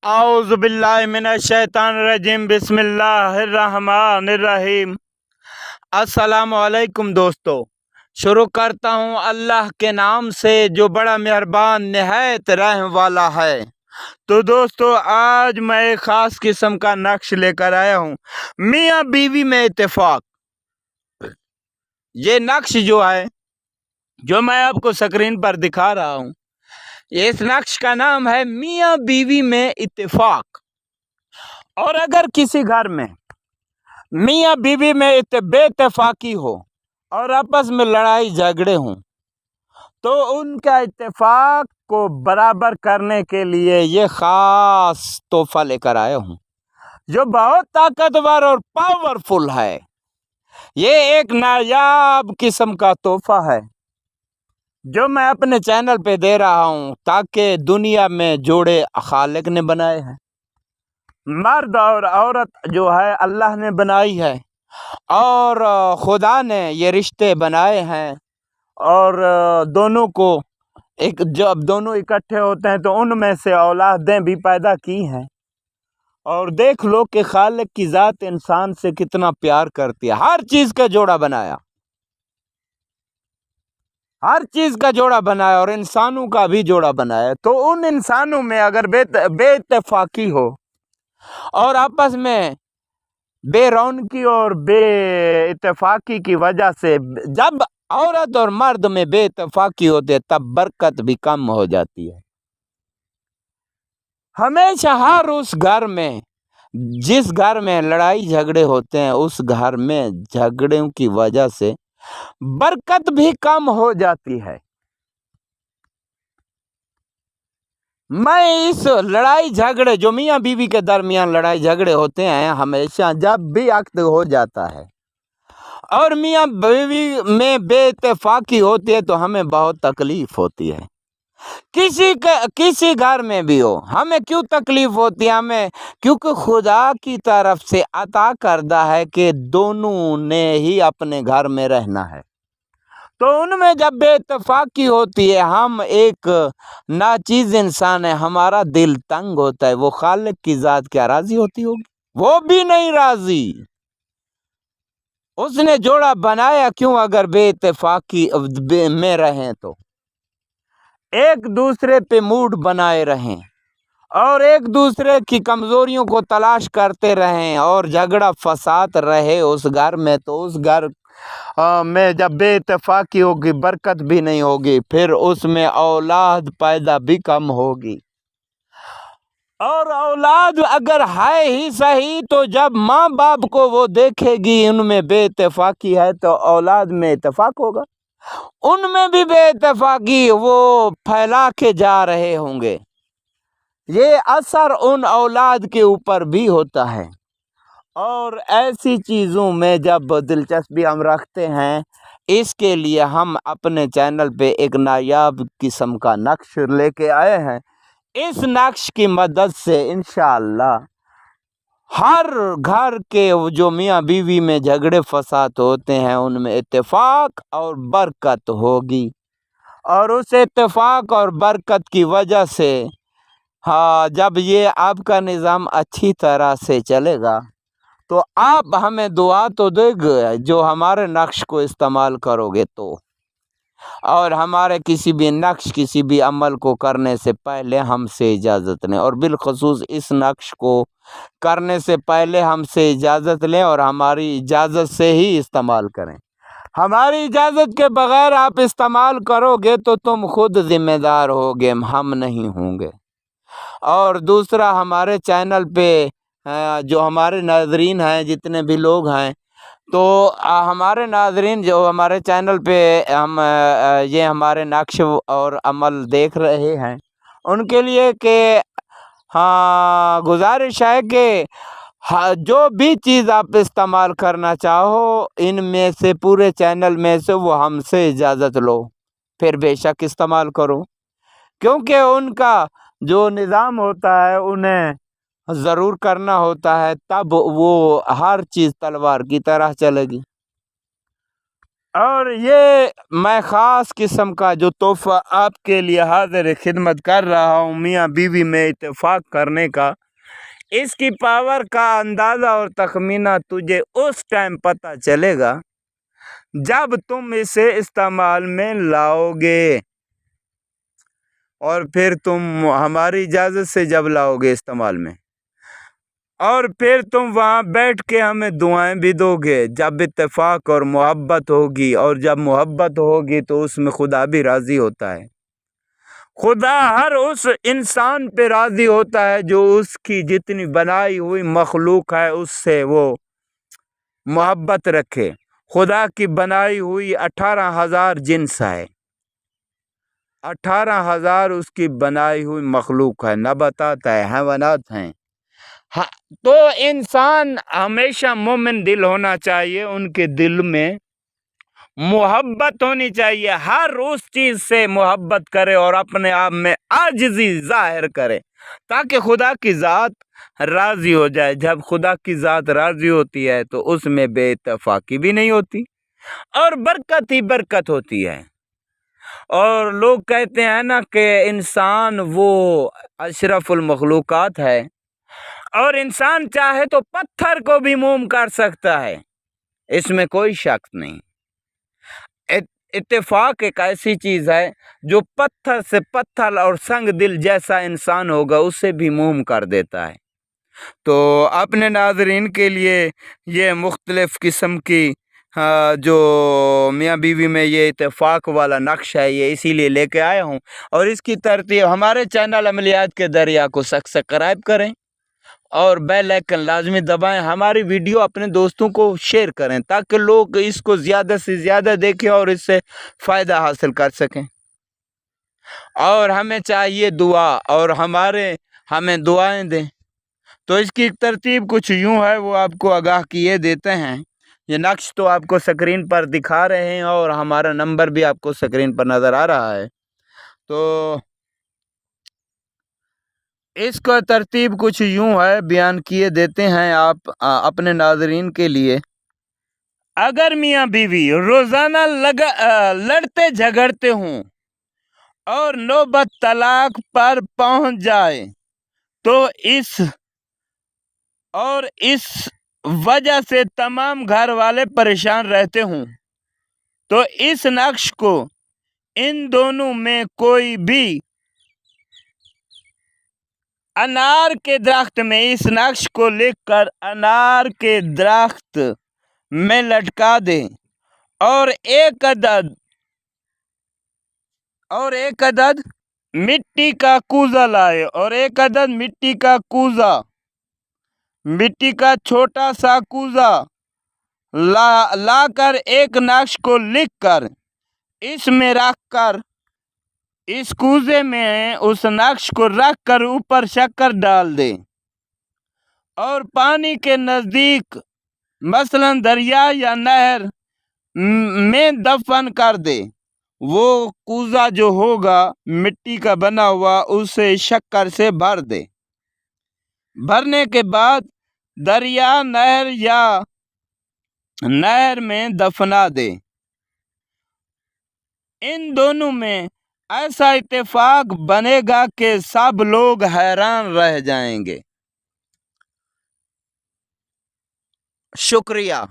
اعوذ باللہ من الشیطان الرجیم بسم اللہ الرحمن الرحیم۔ السلام علیکم دوستو، شروع کرتا ہوں اللہ کے نام سے جو بڑا مہربان نہایت رحم والا ہے۔ تو دوستو، آج میں ایک خاص قسم کا نقش لے کر آیا ہوں، میاں بیوی میں اتفاق۔ یہ نقش جو ہے جو میں آپ کو سکرین پر دکھا رہا ہوں، اس نقش کا نام ہے میاں بیوی میں اتفاق۔ اور اگر کسی گھر میں میاں بیوی میں بے اتفاقی ہو اور آپس میں لڑائی جھگڑے ہوں تو ان کا اتفاق کو برابر کرنے کے لیے یہ خاص تحفہ لے کر آیا ہوں جو بہت طاقتور اور پاورفل ہے۔ یہ ایک نایاب قسم کا تحفہ ہے جو میں اپنے چینل پہ دے رہا ہوں تاکہ دنیا میں جوڑے خالق نے بنائے ہیں، مرد اور عورت جو ہے اللہ نے بنائی ہے، اور خدا نے یہ رشتے بنائے ہیں، اور دونوں کو جب دونوں اکٹھے ہوتے ہیں تو ان میں سے اولادیں بھی پیدا کی ہیں۔ اور دیکھ لو کہ خالق کی ذات انسان سے کتنا پیار کرتی ہے، ہر چیز کا جوڑا بنایا، ہر چیز کا جوڑا بنایا اور انسانوں کا بھی جوڑا بنایا۔ تو ان انسانوں میں اگر بے اتفاقی ہو اور آپس میں بے رونقی اور بے اتفاقی کی وجہ سے جب عورت اور مرد میں بے اتفاقی ہوتے تب برکت بھی کم ہو جاتی ہے۔ ہمیشہ ہر اس گھر میں جس گھر میں لڑائی جھگڑے ہوتے ہیں اس گھر میں جھگڑوں کی وجہ سے برکت بھی کم ہو جاتی ہے۔ میں اس لڑائی جھگڑے جو میاں بیوی کے درمیان لڑائی جھگڑے ہوتے ہیں، ہمیشہ جب بھی عقد ہو جاتا ہے اور میاں بیوی میں بے اتفاقی ہوتی ہے تو ہمیں بہت تکلیف ہوتی ہے۔ کسی گھر میں بھی ہو، ہمیں کیوں تکلیف ہوتی ہے؟ ہمیں کیونکہ خدا کی طرف سے عطا کردہ ہے کہ دونوں نے ہی اپنے گھر میں رہنا ہے۔ تو ان میں جب بے اتفاقی ہوتی ہے، ہم ایک ناچیز انسان ہے، ہمارا دل تنگ ہوتا ہے۔ وہ خالق کی ذات کیا راضی ہوتی ہوگی؟ وہ بھی نہیں راضی۔ اس نے جوڑا بنایا کیوں اگر بے اتفاقی میں رہیں تو؟ ایک دوسرے پہ موڈ بنائے رہیں اور ایک دوسرے کی کمزوریوں کو تلاش کرتے رہیں اور جھگڑا فساد رہے اس گھر میں، تو اس گھر میں جب بے اتفاقی ہوگی برکت بھی نہیں ہوگی، پھر اس میں اولاد پیدا بھی کم ہوگی۔ اور اولاد اگر ہے ہی صحیح تو جب ماں باپ کو وہ دیکھے گی ان میں بے اتفاقی ہے تو اولاد میں اتفاق ہوگا، ان میں بھی بے اتفاقی وہ پھیلا کے جا رہے ہوں گے۔ یہ اثر ان اولاد کے اوپر بھی ہوتا ہے۔ اور ایسی چیزوں میں جب دلچسپی ہم رکھتے ہیں، اس کے لیے ہم اپنے چینل پہ ایک نایاب قسم کا نقش لے کے آئے ہیں۔ اس نقش کی مدد سے انشاءاللہ ہر گھر کے جو میاں بیوی میں جھگڑے فساد ہوتے ہیں ان میں اتفاق اور برکت ہوگی، اور اس اتفاق اور برکت کی وجہ سے جب یہ آپ کا نظام اچھی طرح سے چلے گا تو آپ ہمیں دعا تو دے گے جو ہمارے نقش کو استعمال کرو گے تو، اور ہمارے کسی بھی نقش کسی بھی عمل کو کرنے سے پہلے ہم سے اجازت لیں، اور بالخصوص اس نقش کو کرنے سے پہلے ہم سے اجازت لیں اور ہماری اجازت سے ہی استعمال کریں۔ ہماری اجازت کے بغیر آپ استعمال کرو گے تو تم خود ذمہ دار ہوگے، ہم نہیں ہوں گے۔ اور دوسرا، ہمارے چینل پہ جو ہمارے ناظرین ہیں جتنے بھی لوگ ہیں، تو ہمارے ناظرین جو ہمارے چینل پہ یہ ہمارے نقش اور عمل دیکھ رہے ہیں ان کے لیے کہ گزارش ہے کہ جو بھی چیز آپ استعمال کرنا چاہو ان میں سے پورے چینل میں سے وہ ہم سے اجازت لو، پھر بے شک استعمال کرو، کیونکہ ان کا جو نظام ہوتا ہے انہیں ضرور کرنا ہوتا ہے، تب وہ ہر چیز تلوار کی طرح چلے گی۔ اور یہ میں خاص قسم کا جو تحفہ آپ کے لیے حاضر خدمت کر رہا ہوں میاں بیوی میں اتفاق کرنے کا، اس کی پاور کا اندازہ اور تخمینہ تجھے اس ٹائم پتہ چلے گا جب تم اسے استعمال میں لاؤ گے، اور پھر تم ہماری اجازت سے جب لاؤ گے استعمال میں، اور پھر تم وہاں بیٹھ کے ہمیں دعائیں بھی دو گے جب اتفاق اور محبت ہوگی، اور جب محبت ہوگی تو اس میں خدا بھی راضی ہوتا ہے۔ خدا ہر اس انسان پہ راضی ہوتا ہے جو اس کی جتنی بنائی ہوئی مخلوق ہے اس سے وہ محبت رکھے۔ خدا کی بنائی ہوئی 18,000 جنس ہے، 18,000 اس کی بنائی ہوئی مخلوق ہے، نباتات ہے، حیوانات ہیں۔ تو انسان ہمیشہ مومن دل ہونا چاہیے، ان کے دل میں محبت ہونی چاہیے، ہر اس چیز سے محبت کرے اور اپنے آپ میں عاجزی ظاہر کرے تاکہ خدا کی ذات راضی ہو جائے۔ جب خدا کی ذات راضی ہوتی ہے تو اس میں بے اتفاقی بھی نہیں ہوتی اور برکت ہی برکت ہوتی ہے۔ اور لوگ کہتے ہیں نا کہ انسان وہ اشرف المخلوقات ہے، اور انسان چاہے تو پتھر کو بھی موم کر سکتا ہے، اس میں کوئی شک نہیں۔ اتفاق ایک ایسی چیز ہے جو پتھر سے پتھر اور سنگ دل جیسا انسان ہوگا اسے بھی موم کر دیتا ہے۔ تو اپنے ناظرین کے لیے یہ مختلف قسم کی جو میاں بیوی میں یہ اتفاق والا نقش ہے یہ اسی لیے لے کے آیا ہوں، اور اس کی ترتیب ہمارے چینل عملیات کے دریا کو سبسکرائب کریں اور بیل آئیکن لازمی دبائیں، ہماری ویڈیو اپنے دوستوں کو شیئر کریں تاکہ لوگ اس کو زیادہ سے زیادہ دیکھیں اور اس سے فائدہ حاصل کر سکیں۔ اور ہمیں چاہیے دعا، اور ہمیں دعائیں دیں۔ تو اس کی ترتیب کچھ یوں ہے، وہ آپ کو آگاہ کیے دیتے ہیں۔ یہ نقش تو آپ کو سکرین پر دکھا رہے ہیں اور ہمارا نمبر بھی آپ کو سکرین پر نظر آ رہا ہے۔ تو اس کا ترتیب کچھ یوں ہے، بیان کیے دیتے ہیں آپ اپنے ناظرین کے لیے۔ اگر میاں بیوی روزانہ لڑتے جھگڑتے ہوں اور نوبت طلاق پر پہنچ جائے تو اس وجہ سے تمام گھر والے پریشان رہتے ہوں تو اس نقش کو ان دونوں میں کوئی بھی انار کے درخت میں اس نقش کو لکھ کر انار کے درخت میں لٹکا دیں، اور ایک عدد مٹی کا کوزہ لائے، اور ایک عدد مٹی کا چھوٹا سا کوزہ لا کر ایک نقش کو لکھ کر اس میں رکھ کر اس کوزے میں اس نقش کو رکھ کر اوپر شکر ڈال دے اور پانی کے نزدیک مثلاً دریا یا نہر میں دفن کر دے۔ وہ کوزہ جو ہوگا مٹی کا بنا ہوا اسے شکر سے بھر دے۔ بھرنے کے بعد دریا نہر میں دفنا دے۔ ان دونوں میں ایسا اتفاق بنے گا کہ سب لوگ حیران رہ جائیں گے۔ شکریہ۔